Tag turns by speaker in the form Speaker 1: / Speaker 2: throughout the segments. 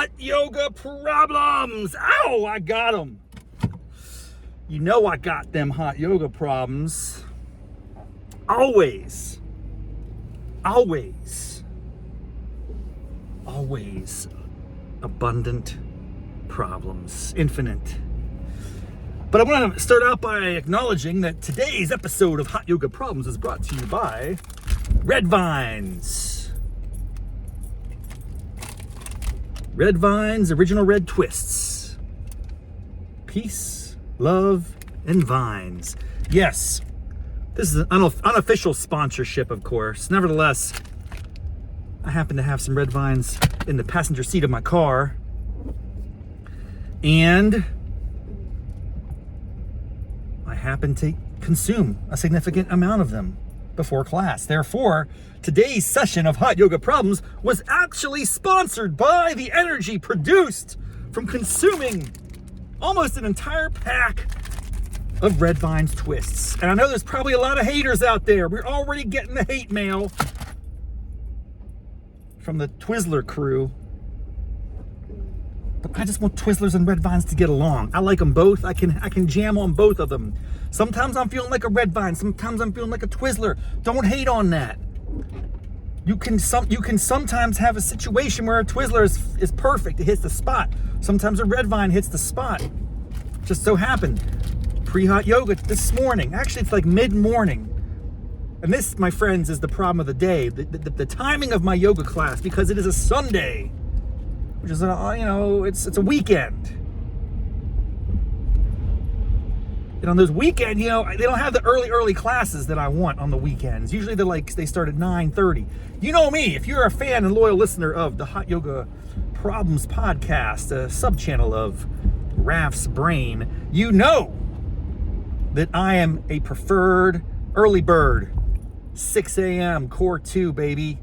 Speaker 1: hot yoga problems. Ow, I got them. You know I got them hot yoga problems. Always abundant problems, infinite. But I want to start out by acknowledging that today's episode of Hot Yoga Problems is brought to you by Red Vines. Red Vines Original Red Twists. Peace, love, and vines. Yes, this is an unofficial sponsorship, of course. Nevertheless, I happen to have some Red Vines in the passenger seat of my car. And I happen to consume a significant amount of them before class. Therefore, today's session of Hot Yoga Problems was actually sponsored by the energy produced from consuming almost an entire pack of Red Vines twists. And I know there's probably a lot of haters out there. We're already getting the hate mail from the Twizzler crew. But I just want Twizzlers and Red Vines to get along. I like them both. I can jam on both of them. Sometimes I'm feeling like a Red Vine. Sometimes I'm feeling like a Twizzler. Don't hate on that. You can sometimes have a situation where a Twizzler is perfect. It hits the spot. Sometimes a Red Vine hits the spot. Just so happened. Pre-hot yoga this morning. Actually, it's like mid-morning. And this, my friends, is the problem of the day. The timing of my yoga class, because it is a Sunday, which is, it's a weekend. And on those weekends, they don't have the early classes that I want on the weekends. Usually they start at 9:30. You know me, if you're a fan and loyal listener of the Hot Yoga Problems podcast, a sub-channel of Raff's brain, you know that I am a preferred early bird. 6 a.m. Core 2, baby.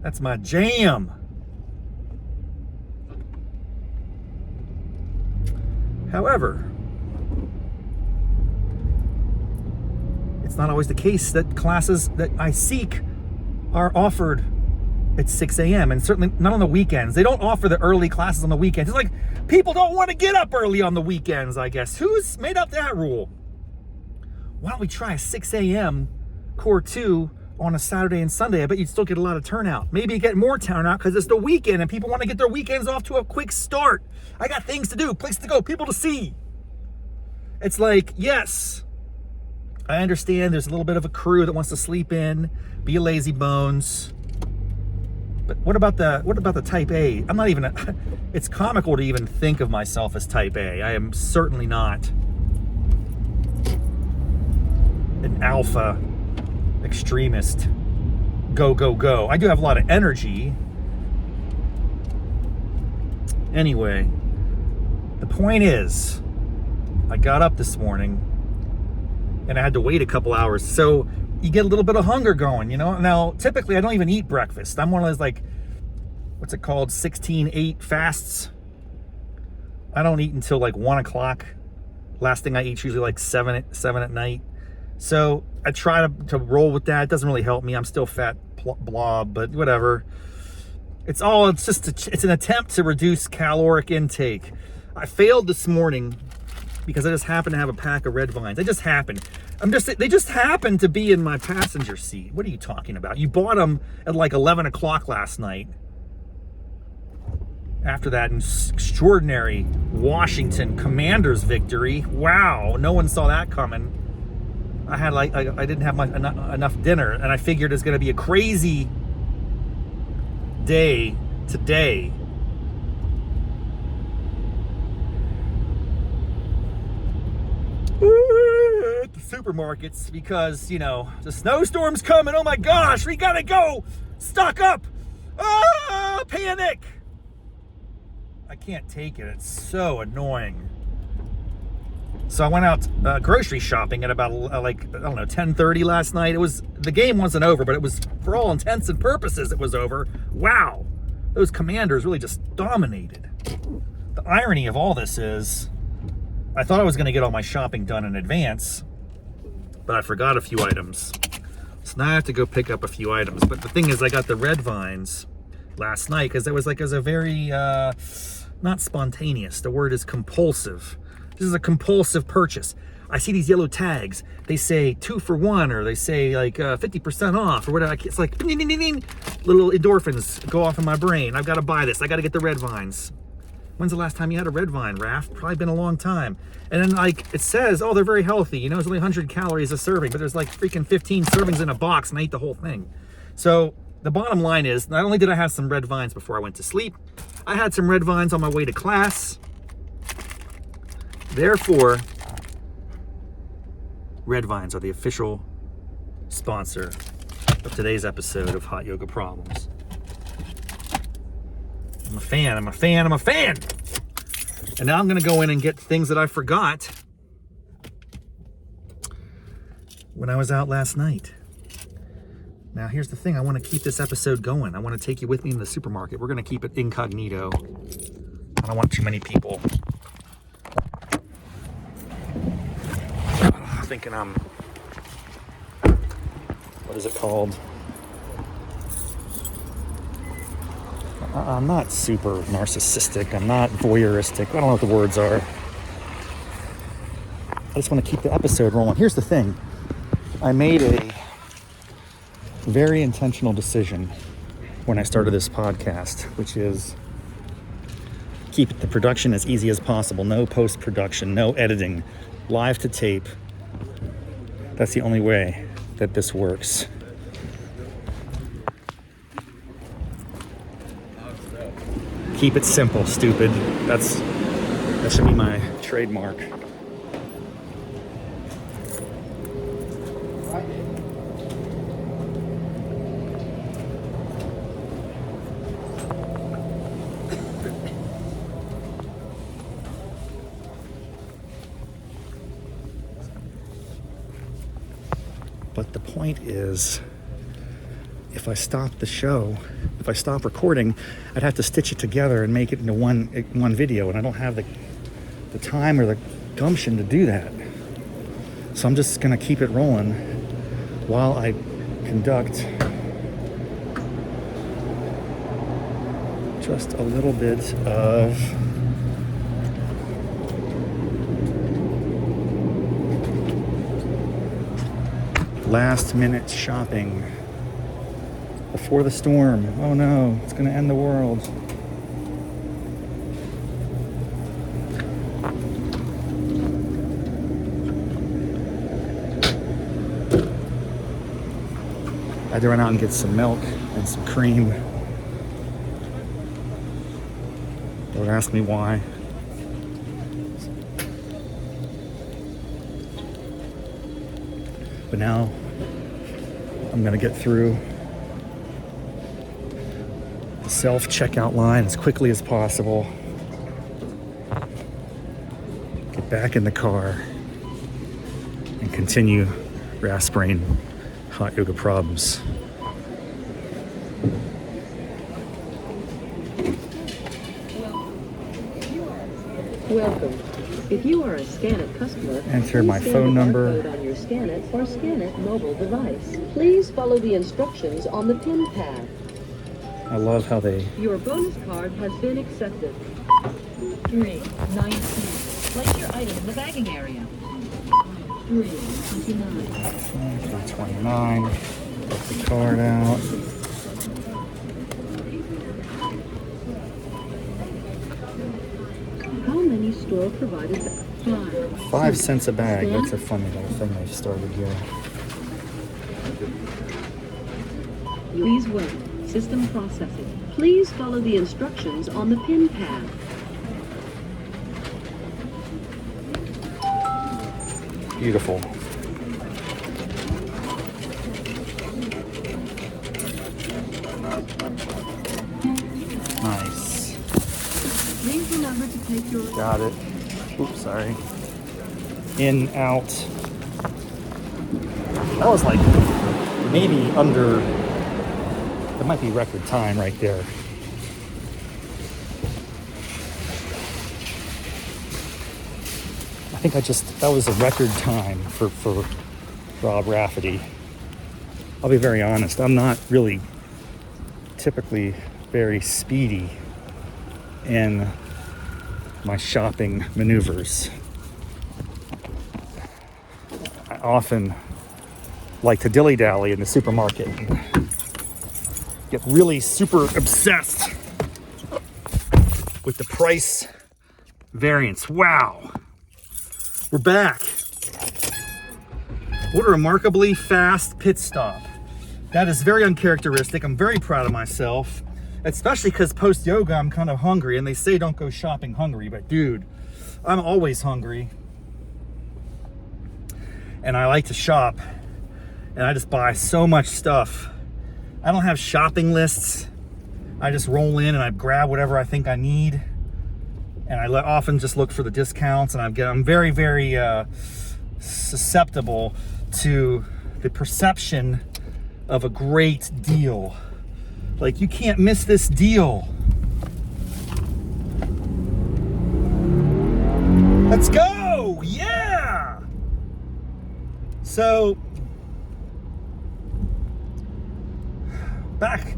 Speaker 1: That's my jam. However, it's not always the case that classes that I seek are offered at 6 a.m. and certainly not on the weekends. They don't offer the early classes on the weekends. It's like people don't want to get up early on the weekends, I guess. Who's made up that rule? Why don't we try a 6 a.m. Core 2 on a Saturday and Sunday? I bet you'd still get a lot of turnout. Maybe you get more turnout because it's the weekend and people want to get their weekends off to a quick start. I got things to do, places to go, people to see. It's like, yes, I understand there's a little bit of a crew that wants to sleep in, be a lazy bones. But what about the type A? I'm not even it's comical to even think of myself as type A. I am certainly not an alpha extremist. Go, go, go. I do have a lot of energy. Anyway, the point is, I got up this morning and I had to wait a couple hours. So you get a little bit of hunger going, Now, typically I don't even eat breakfast. I'm one of those, what's it called? 16-8 fasts. I don't eat until 1 o'clock. Last thing I eat is usually 7 at night. So I try to roll with that. It doesn't really help me. I'm still fat blob, but whatever. It's an attempt to reduce caloric intake. I failed this morning because I just happened to have a pack of Red Vines. They just happened. They just happened to be in my passenger seat. What are you talking about? You bought them at 11 o'clock last night. After that extraordinary Washington Commanders victory. Wow, no one saw that coming. I had I didn't have enough dinner, and I figured it's going to be a crazy day today. At the supermarkets because the snowstorm's coming. Oh my gosh, we gotta go stock up. Panic. I can't take it. It's so annoying. So I went out grocery shopping at about 10:30 last night. The game wasn't over, but it was, for all intents and purposes, it was over. Wow, those Commanders really just dominated. The irony of all this is, I thought I was going to get all my shopping done in advance, but I forgot a few items. So now I have to go pick up a few items. But the thing is, I got the Red Vines last night because it was a very not spontaneous. The word is compulsive. This is a compulsive purchase. I see these yellow tags. They say 2 for 1, or they say like 50% off, or whatever. It's like ding, ding, ding, ding. Little endorphins go off in my brain. I've got to buy this. I got to get the red vines. When's the last time you had a red vine, Raff? Probably been a long time. And then like it says, oh, they're very healthy. You know, it's only 100 calories a serving, but there's like freaking 15 servings in a box, and I ate the whole thing. So the bottom line is, not only did I have some red vines before I went to sleep, I had some red vines on my way to class. Therefore, red vines are the official sponsor of today's episode of Hot Yoga Problems. I'm a fan. And now I'm going to go in and get things that I forgot when I was out last night. Now, here's the thing. I want to keep this episode going. I want to take you with me in the supermarket. We're going to keep it incognito. I don't want too many people thinking I'm, what is it called? I'm not super narcissistic. I'm not voyeuristic. I don't know what the words are. I just want to keep the episode rolling. Here's the thing. I made a very intentional decision when I started this podcast, which is keep the production as easy as possible. No post-production, no editing, live to tape. That's the only way that this works. Keep it simple, stupid. That should be my trademark. But the point is, if I stop the show, if I stop recording, I'd have to stitch it together and make it into one video, and I don't have the time or the gumption to do that. So I'm just gonna keep it rolling while I conduct just a little bit of last minute shopping before the storm. Oh no, it's gonna end the world. I had to run out and get some milk and some cream. Don't ask me why. But now I'm gonna get through the self-checkout line as quickly as possible. Get back in the car and continue Raff's brain hot yoga problems.
Speaker 2: Welcome. If you are a Scanit customer,
Speaker 1: enter my phone number
Speaker 2: on your Scanit or Scanit mobile device. Please follow the instructions on the pin pad.
Speaker 1: I love how they...
Speaker 2: Your bonus card has been accepted.
Speaker 3: 319. Place your item in the bagging area. 329.
Speaker 1: 329. Put the card out.
Speaker 2: How many store provided?
Speaker 1: 5 cents a bag. That's a funny little thing they've started here.
Speaker 2: Please wait. System processing. Please follow the instructions on the pin pad.
Speaker 1: Beautiful. Nice.
Speaker 2: Please remember to take your...
Speaker 1: Got it. Oops, sorry. In, out. That was like maybe under... That might be record time right there. I think that was a record time for Rob Raffety. I'll be very honest, I'm not really typically very speedy in my shopping maneuvers. I often like to dilly-dally in the supermarket and get really super obsessed with the price variance. Wow, we're back. What a remarkably fast pit stop. That is very uncharacteristic. I'm very proud of myself, especially because post-yoga I'm kind of hungry, and they say don't go shopping hungry, but dude, I'm always hungry. And I like to shop, and I just buy so much stuff. I don't have shopping lists. I just roll in and I grab whatever I think I need, and I often just look for the discounts, and I'm very, very susceptible to the perception of a great deal. Like, you can't miss this deal. Let's go! Yeah! So, back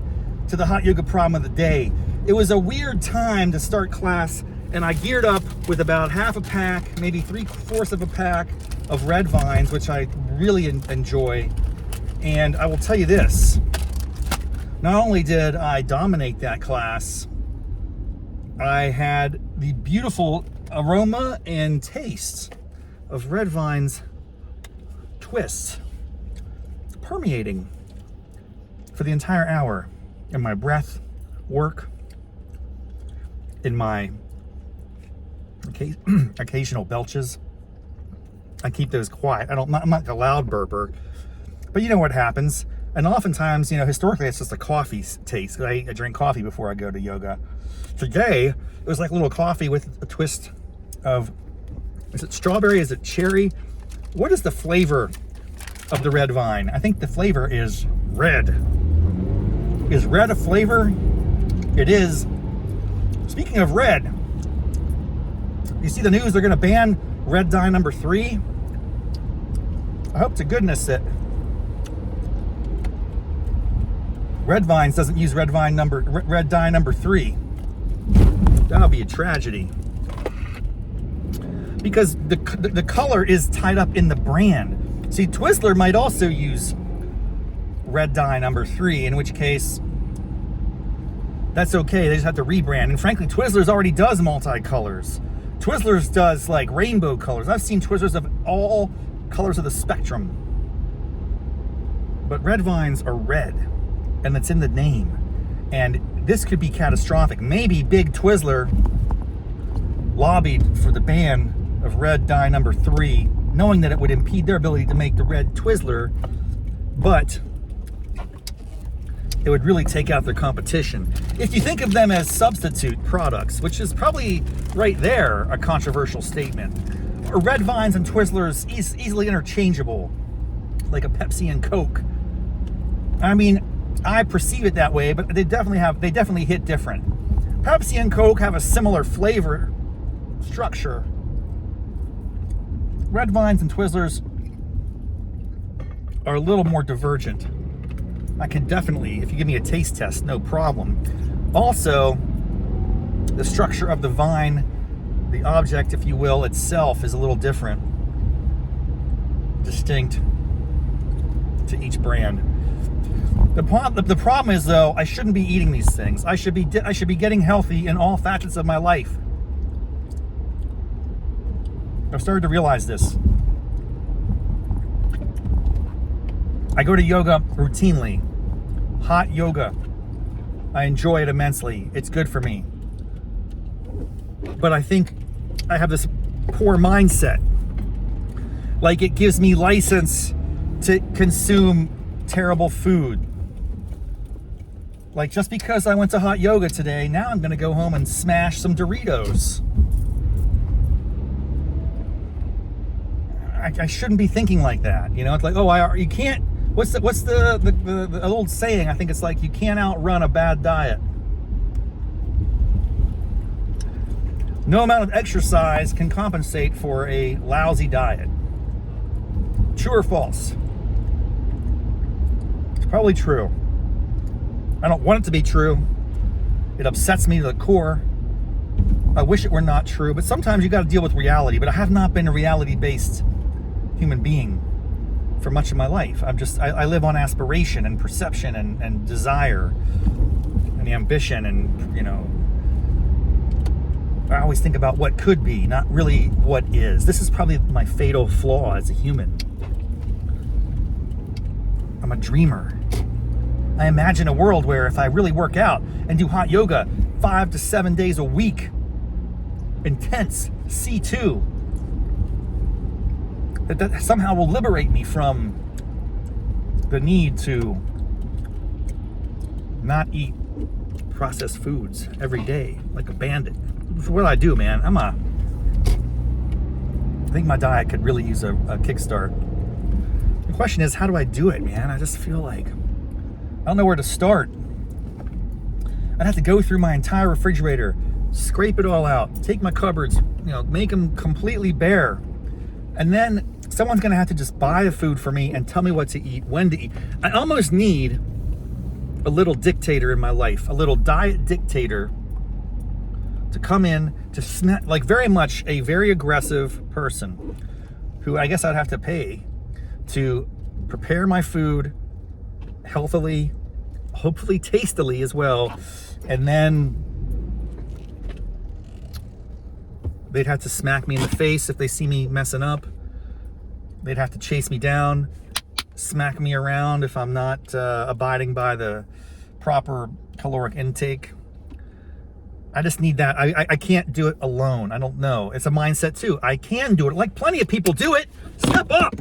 Speaker 1: to the hot yoga problem of the day. It was a weird time to start class, and I geared up with about half a pack, maybe 3/4 of a pack of red vines, which I really enjoy. And I will tell you this, not only did I dominate that class, I had the beautiful aroma and taste of red vines twist permeating for the entire hour in my breath work, in my occasional belches. I keep those quiet. I'm not a loud burper, but you know what happens. And oftentimes, you know, historically it's just a coffee taste. I drink coffee before I go to yoga. Today, it was like a little coffee with a twist of, is it strawberry? Is it cherry? What is the flavor of the red vine? I think the flavor is red. Is red a flavor? It is. Speaking of red, you see the news, they're gonna ban red dye number 3. I hope to goodness that Red Vines doesn't use red dye number 3. That'll be a tragedy. Because the color is tied up in the brand. See, Twizzler might also use red dye number 3, in which case that's okay. They just have to rebrand. And frankly, Twizzlers already does multicolors. Twizzlers does like rainbow colors. I've seen Twizzlers of all colors of the spectrum. But red vines are red, and that's in the name. And this could be catastrophic. Maybe Big Twizzler lobbied for the ban of red dye number 3, knowing that it would impede their ability to make the red Twizzler, but it would really take out their competition. If you think of them as substitute products, which is probably right there a controversial statement. Red Vines and Twizzlers easily interchangeable, like a Pepsi and Coke. I mean, I perceive it that way, but they definitely hit different. Pepsi and Coke have a similar flavor structure. Red Vines and Twizzlers are a little more divergent. I can definitely, if you give me a taste test, no problem. Also, the structure of the vine, the object, if you will, itself is a little different, distinct to each brand. The problem is, though, I shouldn't be eating these things. I should be getting healthy in all facets of my life. I've started to realize this. I go to yoga routinely, hot yoga. I enjoy it immensely. It's good for me. But I think I have this poor mindset. Like it gives me license to consume terrible food. Like just because I went to hot yoga today, now I'm gonna go home and smash some Doritos. I shouldn't be thinking like that. You know, it's like, oh, you can't. What's the old saying? I think it's like you can't outrun a bad diet. No amount of exercise can compensate for a lousy diet. True or false? It's probably true. I don't want it to be true, It upsets me to the core. I wish it were not true, but sometimes you got to deal with reality. But I have not been a reality-based human being for much of my life. I live on aspiration and perception and desire and ambition, and, you know, I always think about what could be, not really what is. This is probably my fatal flaw as a human. I'm a dreamer. I imagine a world where if I really work out and do hot yoga 5 to 7 days a week, intense C2, that somehow will liberate me from the need to not eat processed foods every day like a bandit. What do I do, man? I think my diet could really use a kickstart. The question is, how do I do it, man? I just feel like I don't know where to start. I'd have to go through my entire refrigerator, scrape it all out, take my cupboards, you know, make them completely bare. And then someone's gonna have to just buy the food for me and tell me what to eat, when to eat. I almost need a little dictator in my life, a little diet dictator to come in to snack, like very much a very aggressive person who I guess I'd have to pay to prepare my food healthily, hopefully tastily as well, and then they'd have to smack me in the face if they see me messing up. They'd have to chase me down, smack me around if I'm not abiding by the proper caloric intake. I just need that. I can't do it alone. I don't know. It's a mindset too. I can do it. Like plenty of people do it. Step up.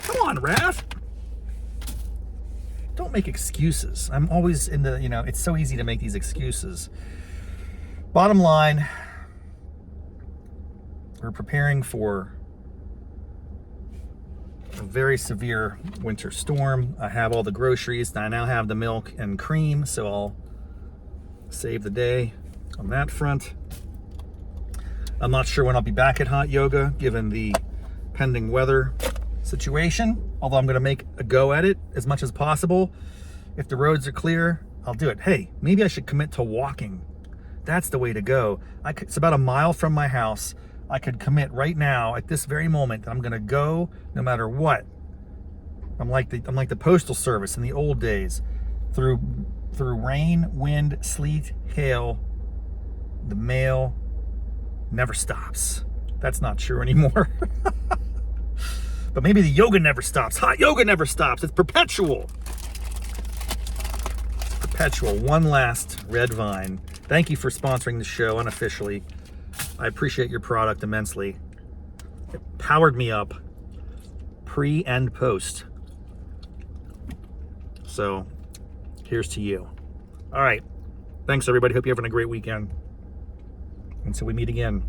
Speaker 1: Come on, Raff. Don't make excuses. I'm always in the, you know, it's so easy to make these excuses. Bottom line, we're preparing for a very severe winter storm. I have all the groceries. I now have the milk and cream, so I'll save the day on that front. I'm not sure when I'll be back at hot yoga, given the pending weather situation, although I'm going to make a go at it as much as possible. If the roads are clear, I'll do it. Hey, maybe I should commit to walking. That's the way to go. It's about a mile from my house. I could commit right now at this very moment that I'm going to go no matter what. I'm like the postal service in the old days. Through rain, wind, sleet, hail, the mail never stops. That's not true anymore. But maybe the yoga never stops. Hot yoga never stops. It's perpetual. It's perpetual. One last red vine. Thank you for sponsoring the show unofficially. I appreciate your product immensely. It powered me up pre and post. So here's to you. All right. Thanks, everybody. Hope you're having a great weekend. Until we meet again.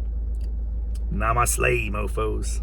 Speaker 1: Namaste, mofos.